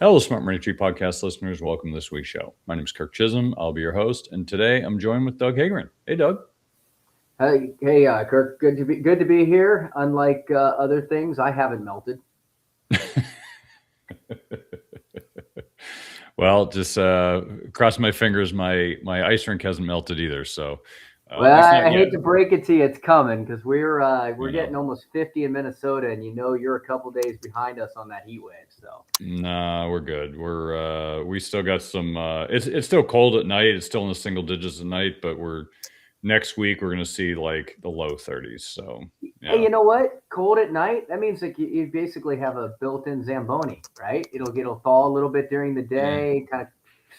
Hello, Smart Money Tree podcast listeners. Welcome to this week's show. My name is Kirk Chisholm. I'll be your host, and today I'm joined with Doug Hagren. Hey, Doug. Hey, Kirk. Good to be here. Unlike other things, I haven't melted. Well, just cross my fingers. My ice rink hasn't melted either. So, Well, at least I not yet. hate to break it to you, it's coming because we're getting almost 50 in Minnesota, and you're a couple days behind us on that heat wave. So Nah, we're good. We still got some. It's still cold at night. It's still in the single digits at night, but next week we're going to see like the low 30s. So yeah. Hey, you know what? Cold at night. That means like you basically have a built-in Zamboni, right? It'll thaw a little bit during the day, kind of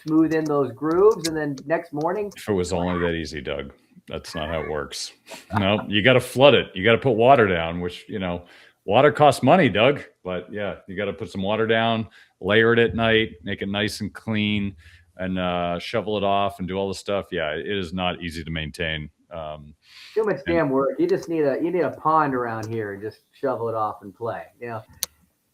smooth in those grooves, and then next morning. If it was only that easy, Doug. That's not how it works. No, you got to flood it. You got to put water down, which, water costs money, Doug. But yeah, you got to put some water down, layer it at night, make it nice and clean, and shovel it off and do all the stuff. Yeah, it is not easy to maintain. Too much damn work. You just need a pond around here and just shovel it off and play.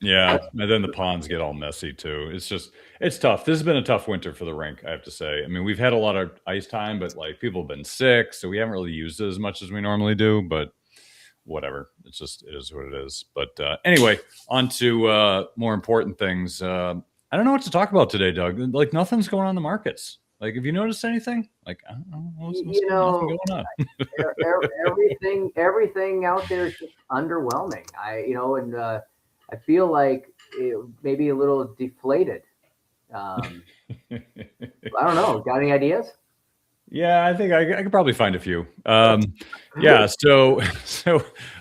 Yeah, and then the ponds get all messy too. It's tough. This has been a tough winter for the rink, I have to say. I mean, we've had a lot of ice time, but like people have been sick, so we haven't really used it as much as we normally do. But whatever, it is what it is. But anyway, on to more important things. I don't know what to talk about today, Doug. Like nothing's going on in the markets. Like, have you noticed anything? Like, I don't know. Nothing going on. Everything out there is just underwhelming. I feel like maybe a little deflated. I don't know. Got any ideas? Yeah, I think I could probably find a few. Yeah, so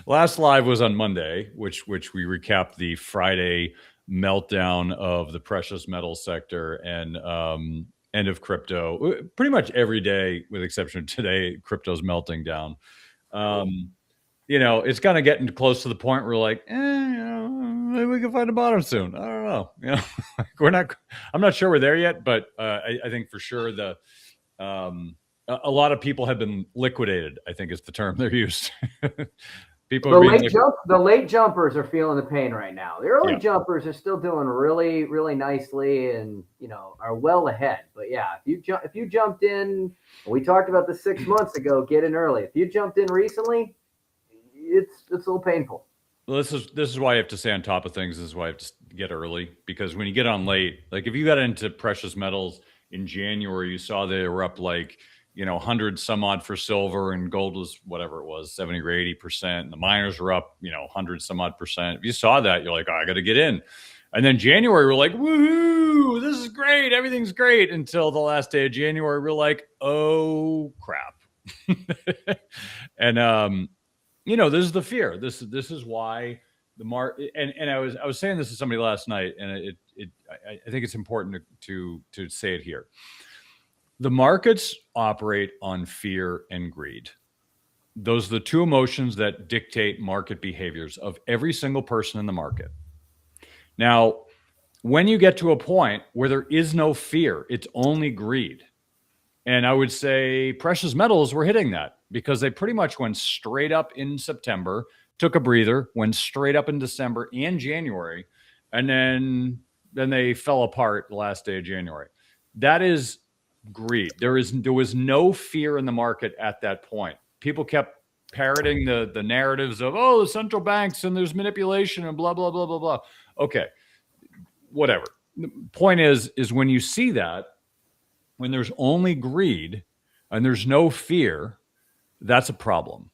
last live was on Monday, which we recapped the Friday meltdown of the precious metal sector and end of crypto. Pretty much every day, with exception of today, crypto's melting down. It's kind of getting close to the point where we're like, maybe we can find a bottom soon. I don't know. I'm not sure we're there yet, but I think for sure a lot of people have been liquidated, I think is the term they're used. The late jumpers are feeling the pain right now. The early jumpers are still doing really, really nicely and, are well ahead. But yeah, if you jumped in, we talked about this 6 months ago, get in early. If you jumped in recently, it's a little painful. Well, this is why you have to stay on top of things. This is why you have to get early, because when you get on late, like if you got into precious metals in January, you saw they were up like 100 some odd for silver, and gold was whatever it was, 70 or 80%, and the miners were up 100 some odd percent. If you saw that, you're like, oh, I got to get in. And then January, we're like, woohoo, this is great, everything's great, until the last day of January, we're like, oh crap. And this is the fear. This is why the market. And I was saying this to somebody last night, and I think it's important to say it here. The markets operate on fear and greed. Those are the two emotions that dictate market behaviors of every single person in the market. Now, when you get to a point where there is no fear, it's only greed. And I would say precious metals were hitting that because they pretty much went straight up in September, took a breather, went straight up in December and January, and then they fell apart the last day of January. That is greed. There was no fear in the market at that point. People kept parroting the narratives of, the central banks and there's manipulation and blah, blah, blah, blah, blah. Okay, whatever. The point is when you see that, when there's only greed and there's no fear, that's a problem.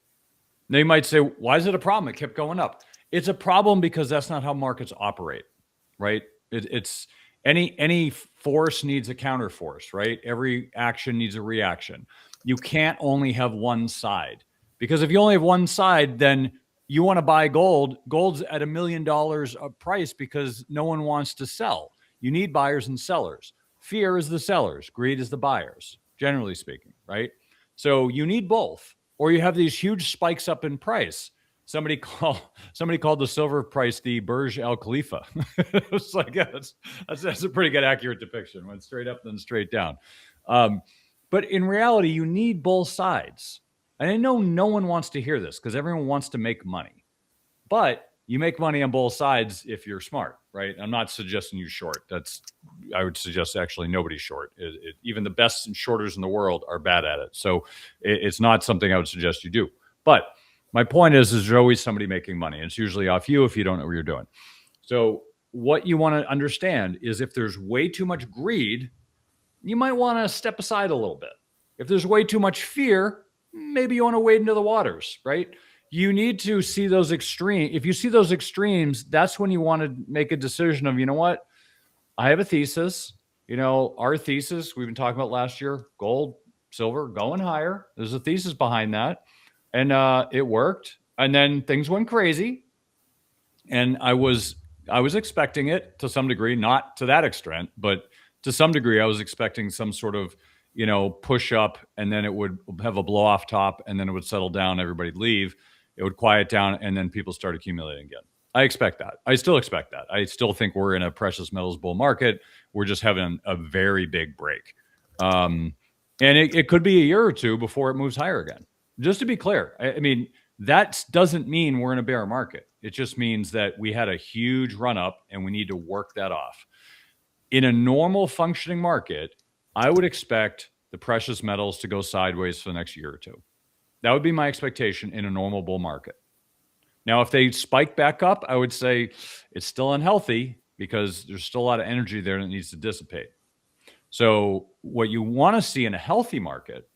Now you might say, why is it a problem? It kept going up. It's a problem because that's not how markets operate, right? It's any force needs a counterforce, right? Every action needs a reaction. You can't only have one side, because if you only have one side, then you want to buy gold. Gold's at $1 million a price because no one wants to sell. You need buyers and sellers. Fear is the sellers. Greed is the buyers, generally speaking, right? So you need both, or you have these huge spikes up in price. Somebody called the silver price the Burj Al Khalifa. It's like, yeah, that's a pretty good accurate depiction. Went straight up, then straight down. But in reality, you need both sides. And I know no one wants to hear this because everyone wants to make money. But you make money on both sides if you're smart, right? I'm not suggesting you short. I would suggest actually nobody's short. Even the best shorters in the world are bad at it. So it's not something I would suggest you do. But my point is there's always somebody making money. It's usually off you if you don't know what you're doing. So what you want to understand is if there's way too much greed, you might want to step aside a little bit. If there's way too much fear, maybe you want to wade into the waters, right? You need to see those extremes. If you see those extremes, that's when you want to make a decision of, you know what? I have a thesis. Our thesis we've been talking about last year, gold, silver, going higher. There's a thesis behind that. And it worked. And then things went crazy. And I was expecting it to some degree, not to that extent, but to some degree, I was expecting some sort of, push up, and then it would have a blow off top, and then it would settle down. Everybody'd leave. It would quiet down, and then people start accumulating again. I expect that. I still expect that. I still think we're in a precious metals bull market. We're just having a very big break. And it could be a year or two before it moves higher again. Just to be clear, I mean, that doesn't mean we're in a bear market. It just means that we had a huge run up and we need to work that off. In a normal functioning market, I would expect the precious metals to go sideways for the next year or two. That would be my expectation in a normal bull market. Now, if they spike back up, I would say it's still unhealthy because there's still a lot of energy there that needs to dissipate. So what you want to see in a healthy market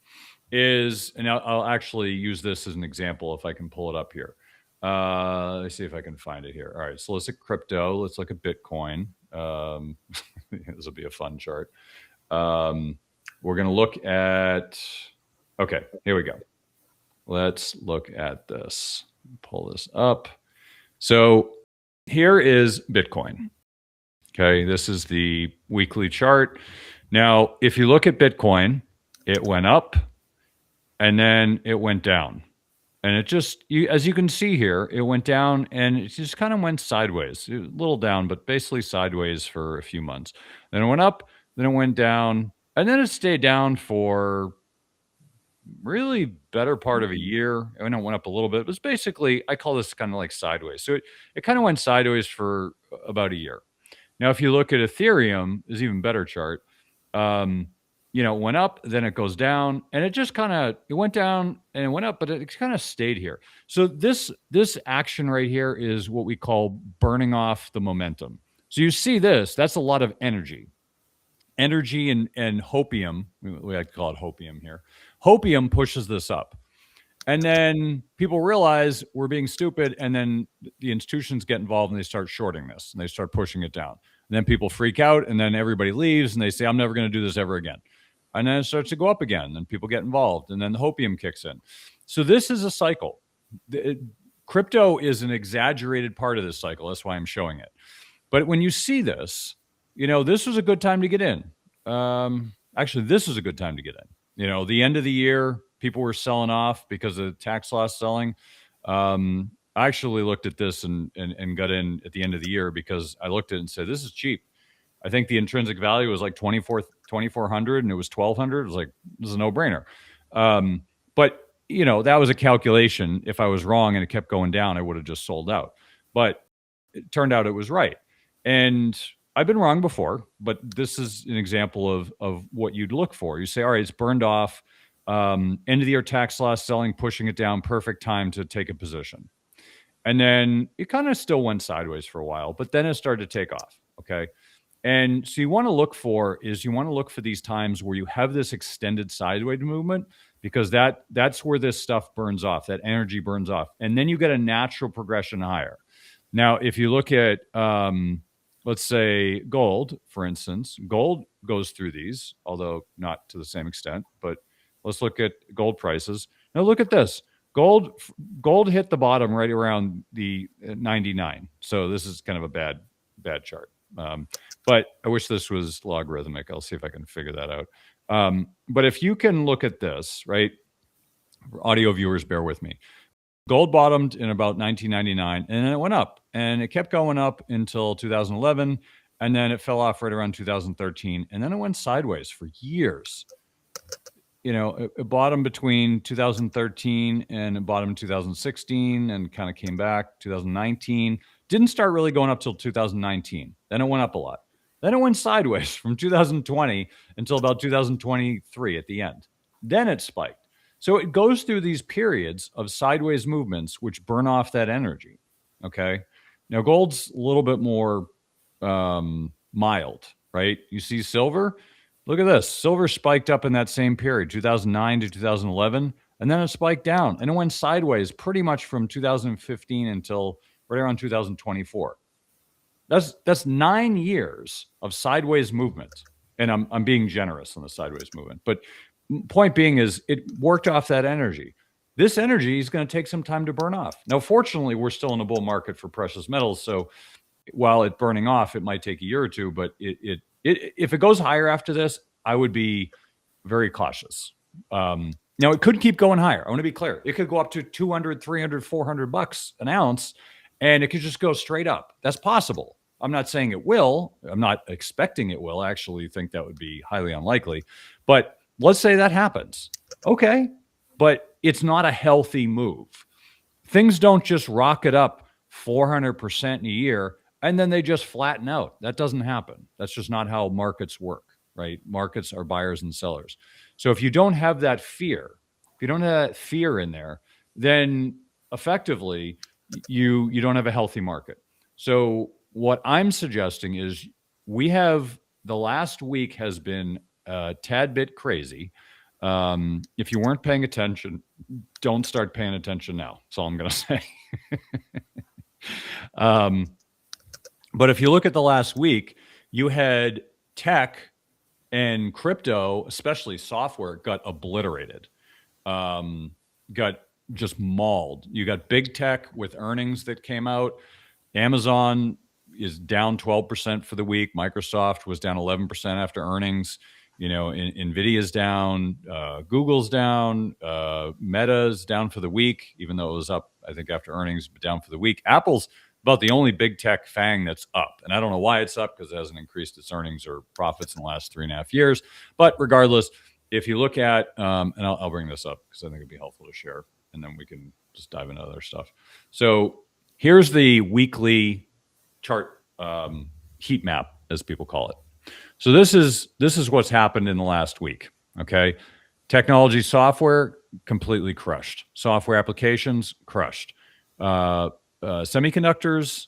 is, and I'll actually use this as an example if I can pull it up here. Let's see if I can find it here. All right, so let's look at crypto. Let's look at Bitcoin. This will be a fun chart. We're going to look at, okay, here we go. Let's look at this. Pull this up. So here is Bitcoin. Okay, this is the weekly chart. Now, if you look at Bitcoin, it went up and then it went down. And it just, as you can see here, it went down and it just kind of went sideways. A little down, but basically sideways for a few months. Then it went up, then it went down, and then it stayed down for really better part of a year. And it went up a little bit. It was basically, I call this kind of like sideways. So it kind of went sideways for about a year. Now, if you look at Ethereum, is even better chart. It went up, then it goes down, and it just kind of, it went down and it went up, but it kind of stayed here. So this action right here is what we call burning off the momentum. So you see this, that's a lot of energy and hopium. We like to call it hopium here. Hopium pushes this up. And then people realize we're being stupid, and then the institutions get involved and they start shorting this and they start pushing it down. And then people freak out, and then everybody leaves and they say, I'm never going to do this ever again. And then it starts to go up again, and people get involved, and then the hopium kicks in. So this is a cycle. Crypto is an exaggerated part of this cycle. That's why I'm showing it. But when you see this, this was a good time to get in. Actually, this is a good time to get in. The end of the year, people were selling off because of tax loss selling. I actually looked at this and got in at the end of the year because I looked at it and said, this is cheap. I think the intrinsic value was like 2,400 and it was 1,200. It was like, this is a no-brainer. But, that was a calculation. If I was wrong and it kept going down, I would have just sold out. But it turned out it was right. And I've been wrong before, but this is an example of what you'd look for. You say, all right, it's burned off. End of the year tax loss selling, pushing it down, perfect time to take a position. And then it kind of still went sideways for a while, but then it started to take off. Okay. And so you want to look for these times where you have this extended sideways movement, because that's where this stuff burns off, that energy burns off. And then you get a natural progression higher. Now, if you look at, let's say gold, for instance, gold goes through these, although not to the same extent, but let's look at gold prices. Now look at this. Gold hit the bottom right around the 99. So this is kind of a bad chart. But I wish this was logarithmic. I'll see if I can figure that out. But if you can look at this, right? Audio viewers, bear with me. Gold bottomed in about 1999, and then it went up, and it kept going up until 2011, and then it fell off right around 2013, and then it went sideways for years. it bottomed between 2013 and it bottomed 2016 and kind of came back 2019. Didn't start really going up till 2019. Then it went up a lot. Then it went sideways from 2020 until about 2023 at the end. Then it spiked. So it goes through these periods of sideways movements which burn off that energy. Okay. Now gold's a little bit more mild, right? You see silver. Look at this. Silver spiked up in that same period, 2009 to 2011, and then it spiked down and it went sideways pretty much from 2015 until right around 2024. That's 9 years of sideways movement. And I'm being generous on the sideways movement. But point being is it worked off that energy. This energy is going to take some time to burn off. Now, fortunately, we're still in a bull market for precious metals. So while it's burning off, it might take a year or two, but if it goes higher after this, I would be very cautious. Now it could keep going higher. I want to be clear. It could go up to 200, 300, 400 bucks an ounce, and it could just go straight up. That's possible. I'm not saying it will. I'm not expecting it will. I actually think that would be highly unlikely. But let's say that happens. Okay. But it's not a healthy move. Things don't just rocket up 400% in a year and then they just flatten out. That doesn't happen. That's just not how markets work, right? Markets are buyers and sellers. So if you don't have that fear, if you don't have that fear in there, then effectively you don't have a healthy market. So what I'm suggesting is the last week has been a tad bit crazy. If you weren't paying attention, don't start paying attention now. That's all I'm going to say. But if you look at the last week, you had tech and crypto, especially software, got obliterated, got just mauled. You got big tech with earnings that came out. Amazon is down 12% for the week. Microsoft was down 11% after earnings. Nvidia's down, Google's down, Meta's down for the week, even though it was up, I think, after earnings, but down for the week. Apple's about the only big tech FANG that's up. And I don't know why it's up because it hasn't increased its earnings or profits in the last 3.5 years. But regardless, if you look at, and I'll bring this up because I think it'd be helpful to share, and then we can just dive into other stuff. So here's the weekly chart heat map, as people call it. So this is what's happened in the last week. Okay. Technology software completely crushed. Software applications crushed. Semiconductors,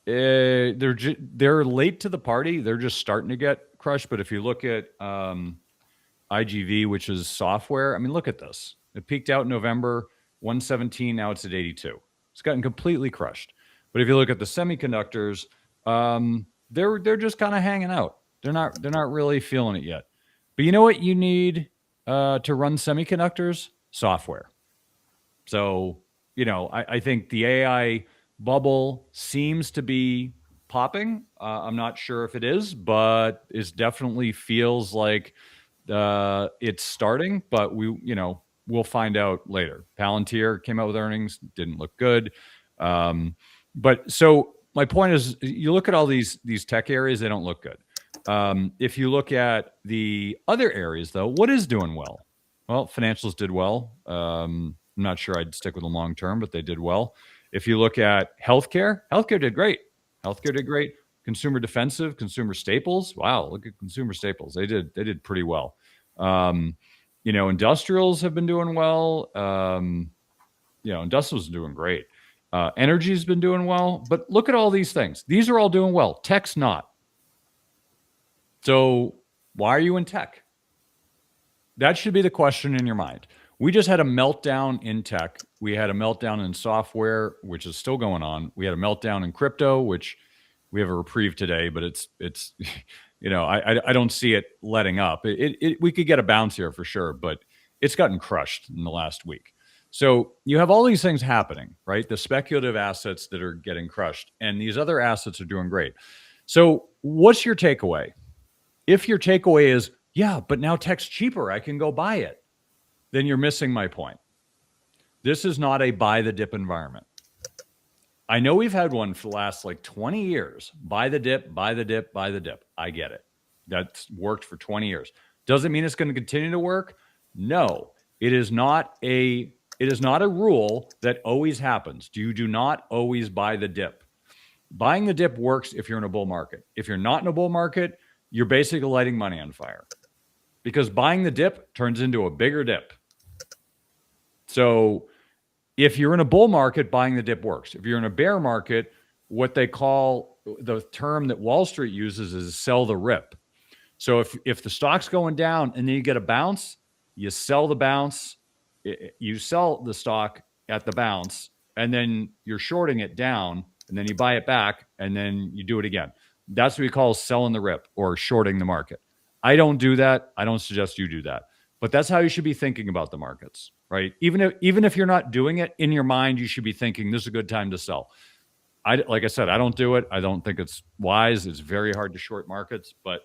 they're late to the party. They're just starting to get crushed. But if you look at IGV, which is software, I mean, look at this. It peaked out in November, 117. Now it's at 82. It's gotten completely crushed. But if you look at the semiconductors, they're just kind of hanging out. They're not really feeling it yet. But you know what you need to run semiconductors? Software. So, I think the AI bubble seems to be popping. I'm not sure if it is, but it definitely feels like it's starting. But we'll find out later. Palantir came out with earnings, didn't look good. But so my point is, you look at all these tech areas, they don't look good. If you look at the other areas, though, what is doing well? Well, financials did well. I'm not sure I'd stick with them long term, but they did well. If you look at healthcare did great. Healthcare did great. Consumer defensive, consumer staples. Wow, look at consumer staples. They did pretty well. Industrials have been doing well. Industrials are doing great. Energy's been doing well. But look at all these things. These are all doing well. Tech's not. So why are you in tech? That should be the question in your mind. We just had a meltdown in tech. We had a meltdown in software, which is still going on. We had a meltdown in crypto, which we have a reprieve today, but it's I don't see it letting up. We could get a bounce here for sure, but it's gotten crushed in the last week. So you have all these things happening, right? The speculative assets that are getting crushed, and these other assets are doing great. So what's your takeaway? If your takeaway is, yeah, but now tech's cheaper, I can go buy it, then you're missing my point. This is not a buy the dip environment. I know we've had one for the last 20 years. Buy the dip, buy the dip, buy the dip. I get it. That's worked for 20 years. Doesn't mean it's going to continue to work, No, it is not a rule that always happens. You do not always buy the dip. Buying the dip works if you're in a bull market. If you're not in a bull market, you're basically lighting money on fire, because buying the dip turns into a bigger dip. So if you're in a bull market, buying the dip works. If you're in a bear market, what they call, the term that Wall Street uses, is sell the rip. So if the stock's going down and then you get a bounce, you sell the bounce, you sell the stock at the bounce, and then you're shorting it down, and then you buy it back, and then you do it again. That's what we call selling the rip or shorting the market. I don't do that. I don't suggest you do that. But that's how you should be thinking about the markets, right? Even if you're not doing it, in your mind, you should be thinking this is a good time to sell. Like I said, I don't do it. I don't think it's wise. It's very hard to short markets, but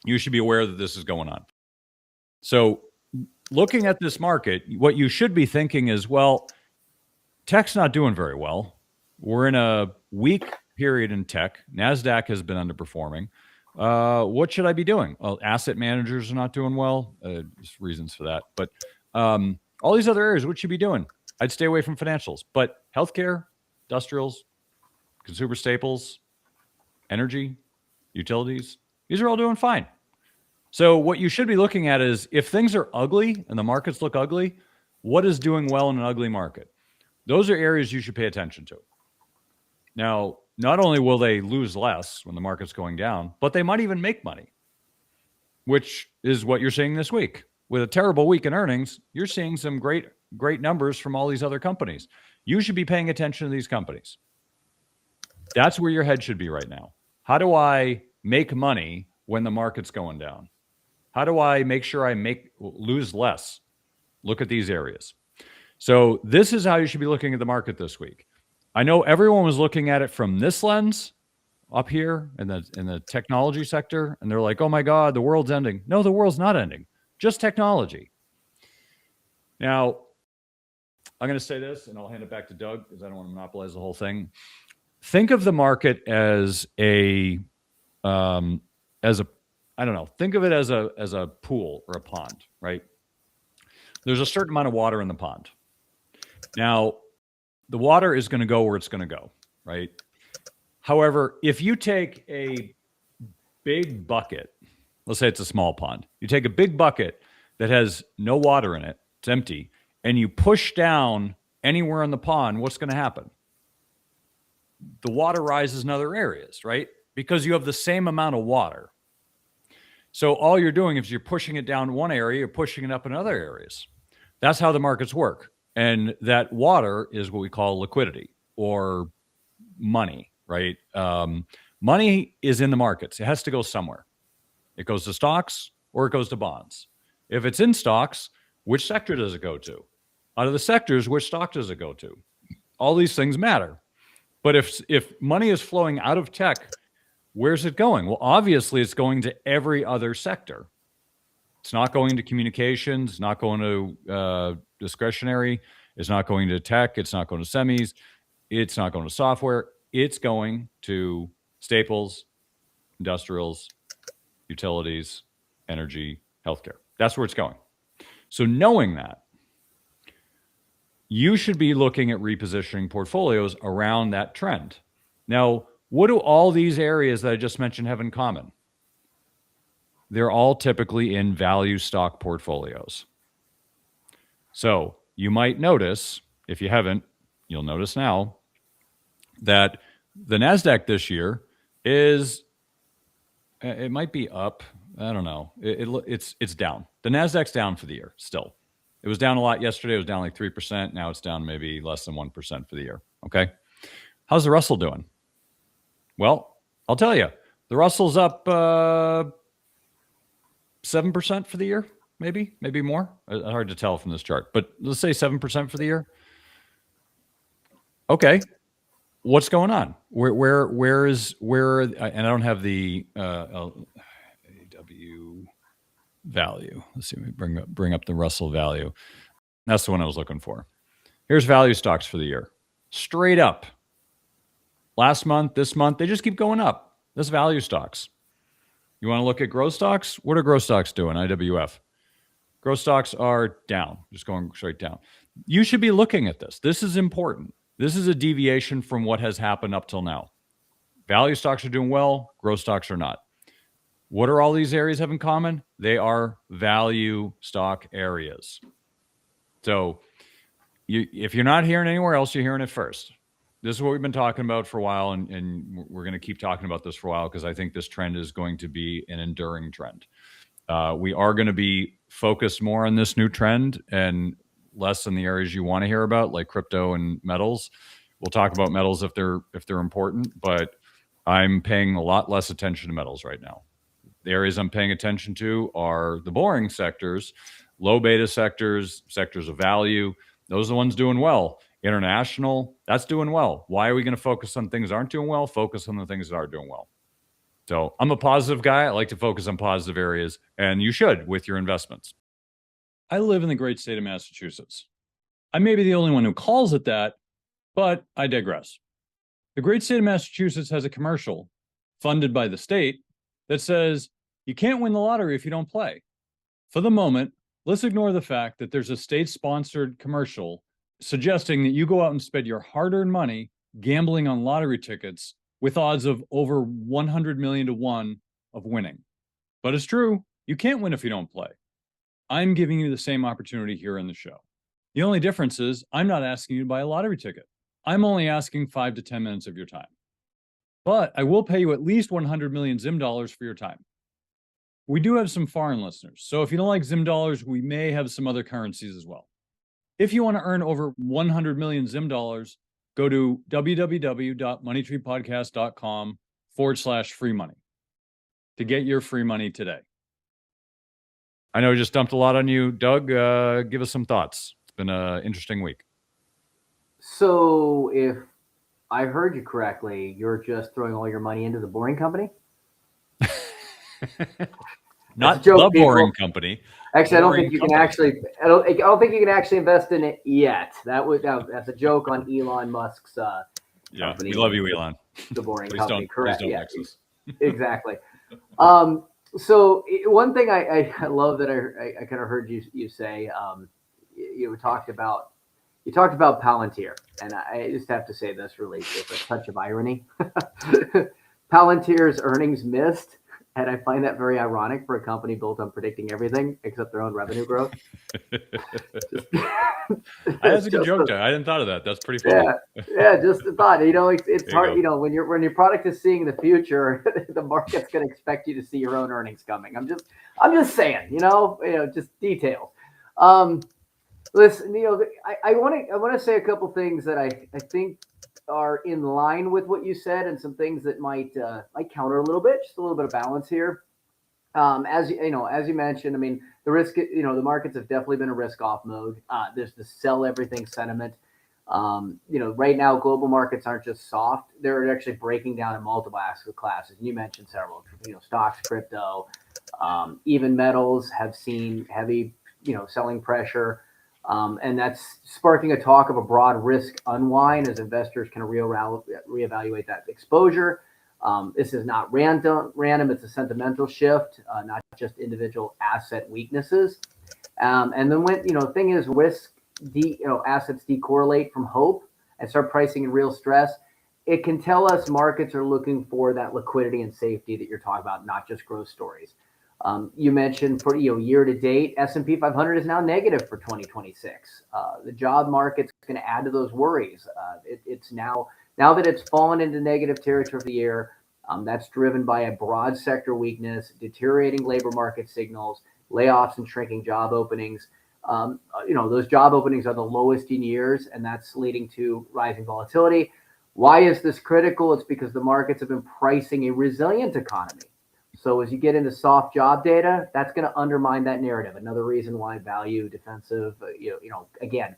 you should be aware that this is going on. So looking at this market, what you should be thinking is, well, tech's not doing very well. We're in a weak period in tech. NASDAQ has been underperforming. What should I be doing? Well, asset managers are not doing well. There's reasons for that. But all these other areas, what should you be doing? I'd stay away from financials. But healthcare, industrials, consumer staples, energy, utilities, these are all doing fine. So what you should be looking at is, if things are ugly and the markets look ugly, what is doing well in an ugly market? Those are areas you should pay attention to. Now, not only will they lose less when the market's going down, but they might even make money, which is what you're seeing this week. With a terrible week in earnings, you're seeing some great numbers from all these other companies. You should be paying attention to these companies. That's where your head should be right now. How do I make money when the market's going down? How do I make sure I lose less? Look at these areas. So this is how you should be looking at the market this week. I know everyone was looking at it from this lens up here in the technology sector, and they're like, oh my God, the world's ending. No, the world's not ending. Just technology. Now, I'm going to say this, and I'll hand it back to Doug because I don't want to monopolize the whole thing. Think of the market as think of it as a pool or a pond, right? There's a certain amount of water in the pond. Now, the water is going to go where it's going to go, right? However, if you take a big bucket, let's say it's a small pond, you take a big bucket that has no water in it, it's empty, and you push down anywhere in the pond, what's going to happen? The water rises in other areas, right? Because you have the same amount of water. So all you're doing is you're pushing it down one area, you're pushing it up in other areas. That's how the markets work. And that water is what we call liquidity or money, right? Money is in the markets. It has to go somewhere. It goes to stocks or it goes to bonds. If it's in stocks, which sector does it go to? Out of the sectors, which stock does it go to? All these things matter. But if money is flowing out of tech, where's it going? Well, obviously, it's going to every other sector. It's not going to communications. It's not going to discretionary. It's not going to tech. It's not going to semis. It's not going to software. It's going to staples, industrials, utilities, energy, healthcare. That's where it's going. So knowing that, you should be looking at repositioning portfolios around that trend. Now, what do all these areas that I just mentioned have in common? They're all typically in value stock portfolios. So you might notice, if you haven't, you'll notice now, that the NASDAQ this year it might be up. I don't know. It's down. The NASDAQ's down for the year still. It was down a lot yesterday. It was down like 3%. Now it's down maybe less than 1% for the year. Okay. How's the Russell doing? Well, I'll tell you, the Russell's up 7% for the year, maybe more. Hard to tell from this chart, but let's say 7% for the year. Okay, what's going on? Where? And I don't have the AW value. Let's see. Let me bring up the Russell value. That's the one I was looking for. Here's value stocks for the year, straight up. Last month, this month, they just keep going up. That's value stocks. You want to look at growth stocks? What are growth stocks doing? IWF. Growth stocks are down, just going straight down. You should be looking at this. This is important. This is a deviation from what has happened up till now. Value stocks are doing well, growth stocks are not. What are all these areas have in common? They are value stock areas. So if you're not hearing anywhere else, you're hearing it first. This is what we've been talking about for a while, and we're going to keep talking about this for a while because I think this trend is going to be an enduring trend. We are going to be focused more on this new trend and less in the areas you want to hear about, like crypto and metals. We'll talk about metals if they're important, but I'm paying a lot less attention to metals right now. The areas I'm paying attention to are the boring sectors, low beta sectors, sectors of value. Those are the ones doing well. International, that's doing well. Why are we going to focus on things that aren't doing well? Focus on the things that are doing well. So I'm a positive guy. I like to focus on positive areas, and you should with your investments. I live in the great state of Massachusetts. I may be the only one who calls it that, but I digress. The great state of Massachusetts has a commercial funded by the state that says, you can't win the lottery if you don't play. For the moment, let's ignore the fact that there's a state-sponsored commercial suggesting that you go out and spend your hard-earned money gambling on lottery tickets with odds of over 100 million to 1 of winning. But it's true, you can't win if you don't play. I'm giving you the same opportunity here in the show. The only difference is I'm not asking you to buy a lottery ticket. I'm only asking 5 to 10 minutes of your time. But I will pay you at least 100 million Zim dollars for your time. We do have some foreign listeners, so if you don't like Zim dollars, we may have some other currencies as well. If you want to earn over 100 million Zim dollars, go to www.moneytreepodcast.com/free money to get your free money today. I know I just dumped a lot on you, Doug. Give us some thoughts. It's been an interesting week. So if I heard you correctly, you're just throwing all your money into the Boring Company? Not the Boring Company. Actually, I don't think you can actually. I don't think you can actually invest in it yet. That's a joke on Elon Musk's. Company. We love you, Elon. The Boring please Company, correct? Please don't mix us. Exactly. So one thing I love that I kind of heard you say. You talked about Palantir, and I just have to say this really with a touch of irony. Palantir's earnings missed. And I find that very ironic for a company built on predicting everything except their own revenue growth. That's a good joke, Joe. I hadn't thought of that. That's pretty funny. Yeah, just a thought. It's hard. When your product is seeing the future, the market's going to expect you to see your own earnings coming. I'm just saying. Just details. Listen, I want to say a couple things that I think are in line with what you said, and some things that might counter a little bit, just a little bit of balance here. As you mentioned, I mean, the risk, the markets have definitely been a risk off mode. There's the sell everything sentiment. Right now, global markets aren't just soft; they're actually breaking down in multiple asset classes. And you mentioned several, stocks, crypto, even metals have seen heavy, selling pressure. And that's sparking a talk of a broad risk unwind as investors can reevaluate that exposure. This is not random. It's a sentimental shift, not just individual asset weaknesses. And then when, the thing is assets decorrelate from hope and start pricing in real stress, it can tell us markets are looking for that liquidity and safety that you're talking about, not just growth stories. You mentioned for year to date, S&P 500 is now negative for 2026. The job market's going to add to those worries. It's now that it's fallen into negative territory for the year. That's driven by a broad sector weakness, deteriorating labor market signals, layoffs, and shrinking job openings. Those job openings are the lowest in years, and that's leading to rising volatility. Why is this critical? It's because the markets have been pricing a resilient economy. So as you get into soft job data, that's going to undermine that narrative. Another reason why value, defensive, again,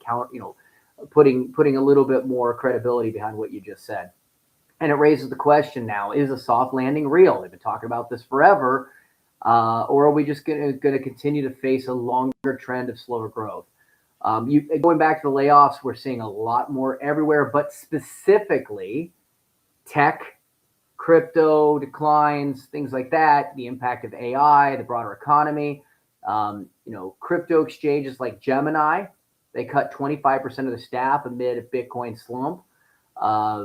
putting a little bit more credibility behind what you just said. And it raises the question now, is a soft landing real? We've been talking about this forever. Or are we just going to continue to face a longer trend of slower growth? Going back to the layoffs, we're seeing a lot more everywhere, but specifically tech, crypto declines, things like that, the impact of AI, the broader economy. Crypto exchanges like Gemini, they cut 25% of the staff amid a Bitcoin slump.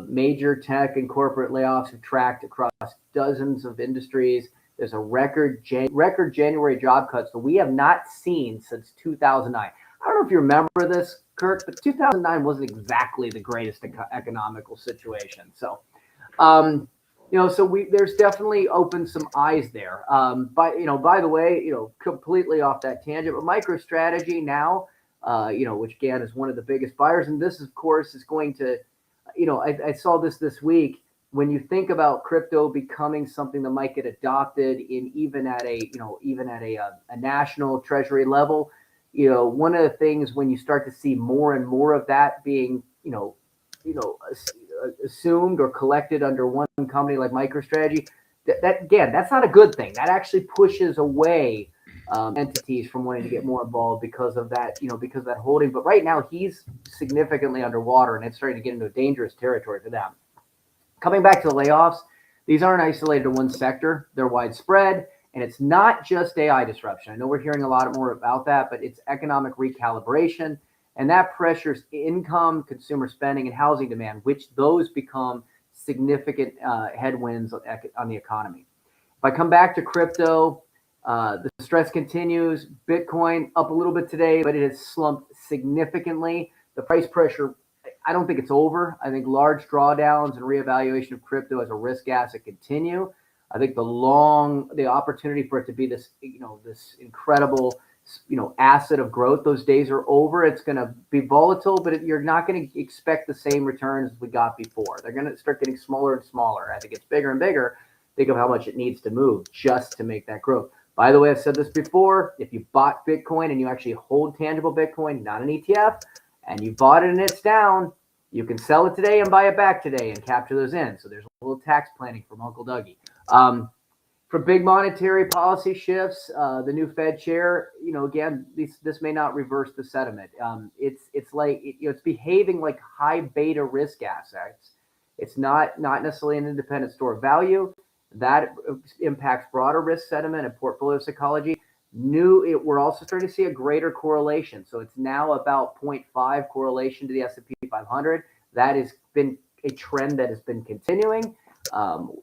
Major tech and corporate layoffs have tracked across dozens of industries. There's a record January job cuts that we have not seen since 2009. I don't know if you remember this, Kirk, but 2009 wasn't exactly the greatest economical situation. So, there's definitely opened some eyes there. By the way, completely off that tangent, but MicroStrategy now, which again is one of the biggest buyers, and this of course is going to, I saw this week. When you think about crypto becoming something that might get adopted in even at a national treasury level, one of the things when you start to see more and more of that being, assumed or collected under one company like MicroStrategy, that again, that's not a good thing. That actually pushes away entities from wanting to get more involved because of that, because of that holding. But right now, he's significantly underwater, and it's starting to get into a dangerous territory for them. Coming back to the layoffs, these aren't isolated to one sector. They're widespread, and it's not just AI disruption. I know we're hearing a lot more about that, but it's economic recalibration, and that pressures income, consumer spending, and housing demand, which those become significant headwinds on the economy. If I come back to crypto, the stress continues. Bitcoin up a little bit today, but it has slumped significantly. The price pressure, I don't think it's over. I think large drawdowns and reevaluation of crypto as a risk asset continue. I think the opportunity for it to be this, this incredible, asset of growth, those days are over. It's going to be volatile, but you're not going to expect the same returns as we got before. They're going to start getting smaller and smaller. As it gets bigger and bigger, think of how much it needs to move just to make that growth. By the way, I've said this before, if you bought Bitcoin and you actually hold tangible Bitcoin, not an ETF, and you bought it and it's down, you can sell it today and buy it back today and capture those in. So there's a little tax planning from Uncle Dougie. For big monetary policy shifts, the new Fed chair, again, this may not reverse the sentiment. It's like it's behaving like high beta risk assets. It's not necessarily an independent store of value. That impacts broader risk sentiment and portfolio psychology. We're also starting to see a greater correlation. So it's now about 0.5 correlation to the S&P 500. That has been a trend that has been continuing.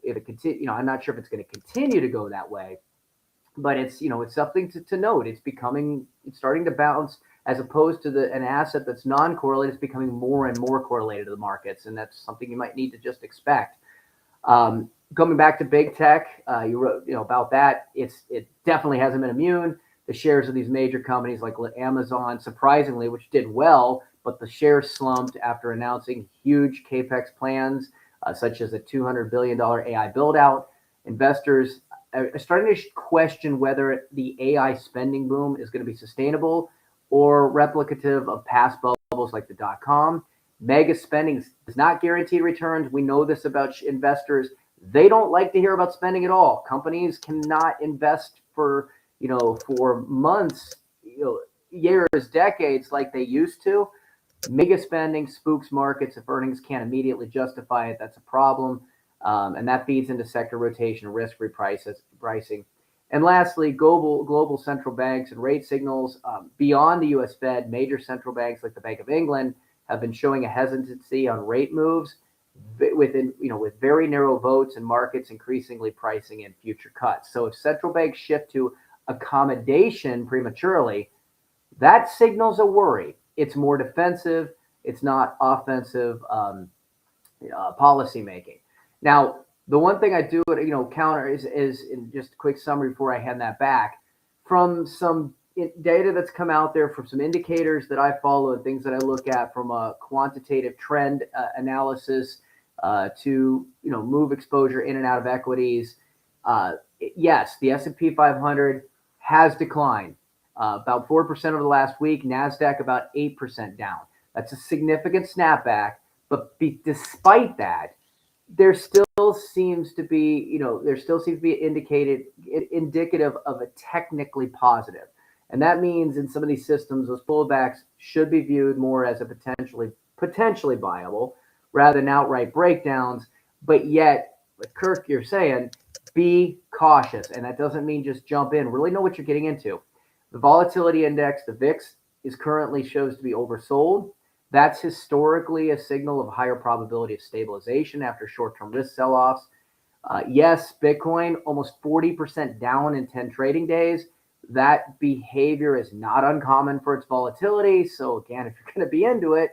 If it continue, I'm not sure if it's going to continue to go that way, but it's something to note. It's starting to bounce as opposed to an asset that's non-correlated. It's becoming more and more correlated to the markets, and that's something you might need to just expect. Coming back to big tech, you wrote about that. It definitely hasn't been immune. The shares of these major companies like Amazon, surprisingly, which did well, but the shares slumped after announcing huge capex plans, such as a $200 billion AI build-out. Investors are starting to question whether the AI spending boom is going to be sustainable or replicative of past bubbles like the dot-com. Mega spending does not guarantee returns. We know this about investors. They don't like to hear about spending at all. Companies cannot invest for months, years, decades like they used to. Mega spending spooks markets. If earnings can't immediately justify it, that's a problem. And that feeds into sector rotation, risk pricing. And lastly, global central banks and rate signals. Beyond the U.S. Fed, major central banks like the Bank of England have been showing a hesitancy on rate moves with very narrow votes and markets increasingly pricing in future cuts. So if central banks shift to accommodation prematurely, that signals a worry. It's more defensive. It's not offensive policy making. Now, the one thing I do counter is in just a quick summary before I hand that back, from some data that's come out there, from some indicators that I follow and things that I look at from a quantitative trend analysis to move exposure in and out of equities. Yes, the S&P 500 has declined. About 4% over the last week. NASDAQ about 8% down. That's a significant snapback. But despite that, there still seems to be, indicative of a technically positive. And that means in some of these systems, those pullbacks should be viewed more as a potentially viable rather than outright breakdowns. But yet, like Kirk, you're saying, be cautious. And that doesn't mean just jump in. Really know what you're getting into. The volatility index, the VIX, is currently shows to be oversold. That's historically a signal of higher probability of stabilization after short-term risk sell-offs. Yes, Bitcoin almost 40% down in 10 trading days. That behavior is not uncommon for its volatility. So again, if you're going to be into it,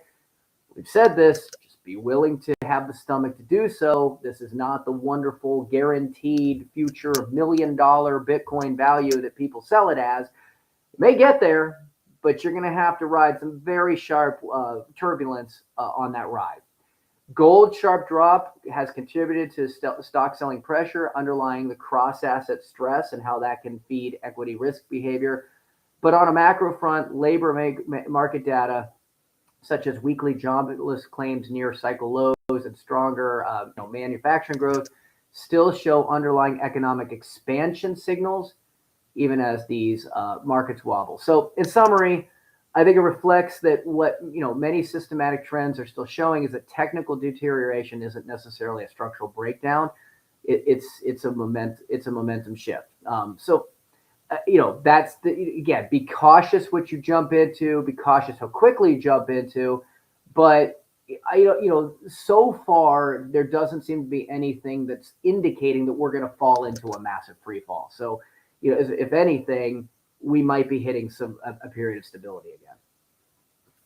we've said this, just be willing to have the stomach to do so. This is not the wonderful guaranteed future of $1 million Bitcoin value that people sell it as. It may get there, but you're going to have to ride some very sharp turbulence on that ride. Gold sharp drop has contributed to stock selling pressure underlying the cross asset stress and how that can feed equity risk behavior. But on a macro front, labor market data such as weekly jobless claims near cycle lows and stronger manufacturing growth still show underlying economic expansion signals, even as these markets wobble. So in summary, I think it reflects that what many systematic trends are still showing is that technical deterioration isn't necessarily a structural breakdown. It's a momentum shift. That's again, be cautious what you jump into, be cautious how quickly you jump into, but so far there doesn't seem to be anything that's indicating that we're going to fall into a massive free fall. So, if anything, we might be hitting a period of stability again.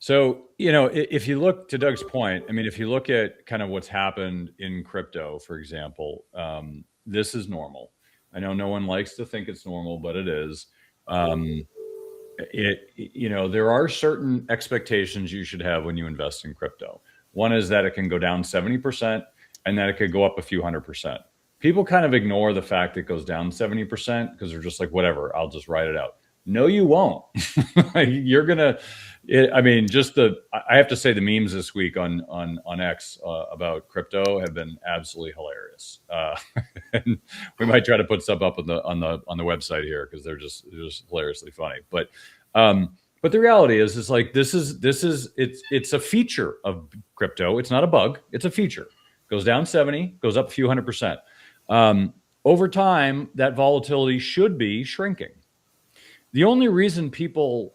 So, if you look to Doug's point, I mean, if you look at kind of what's happened in crypto, for example, this is normal. I know no one likes to think it's normal, but it is. There are certain expectations you should have when you invest in crypto. One is that it can go down 70% and that it could go up a few 100%. People kind of ignore the fact it goes down 70% because they're just like, whatever, I'll just ride it out. No, you won't. You're gonna. I have to say the memes this week on X about crypto have been absolutely hilarious. And we might try to put some up on the website here because they're just hilariously funny. But the reality is like it's a feature of crypto. It's not a bug. It's a feature. Goes down 70, goes up a few 100%. Over time, that volatility should be shrinking. The only reason people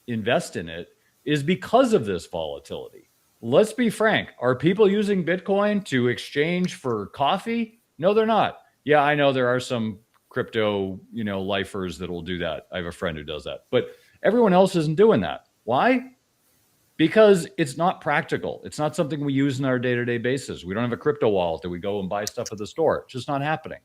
invest in it is because of this volatility. Let's be frank. Are people using Bitcoin to exchange for coffee? No, they're not. Yeah, I know there are some crypto, lifers that will do that. I have a friend who does that, but everyone else isn't doing that. Why? Because it's not practical. It's not something we use in our day-to-day basis. We don't have a crypto wallet that we go and buy stuff at the store. It's just not happening.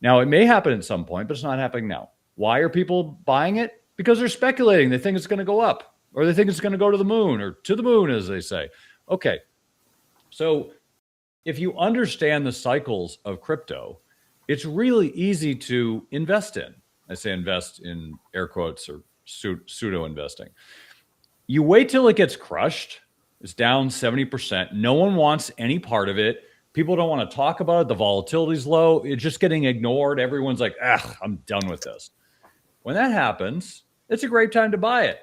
Now, it may happen at some point, but it's not happening now. Why are people buying it? Because they're speculating. They think it's going to go up, or they think it's going to go to the moon, or to the moon, as they say. Okay. So if you understand the cycles of crypto, it's really easy to invest in. I say invest in air quotes or pseudo investing. You wait till it gets crushed. It's down 70%. No one wants any part of it. People don't want to talk about it. The volatility's low. It's just getting ignored. Everyone's like, I'm done with this. When that happens, it's a great time to buy it.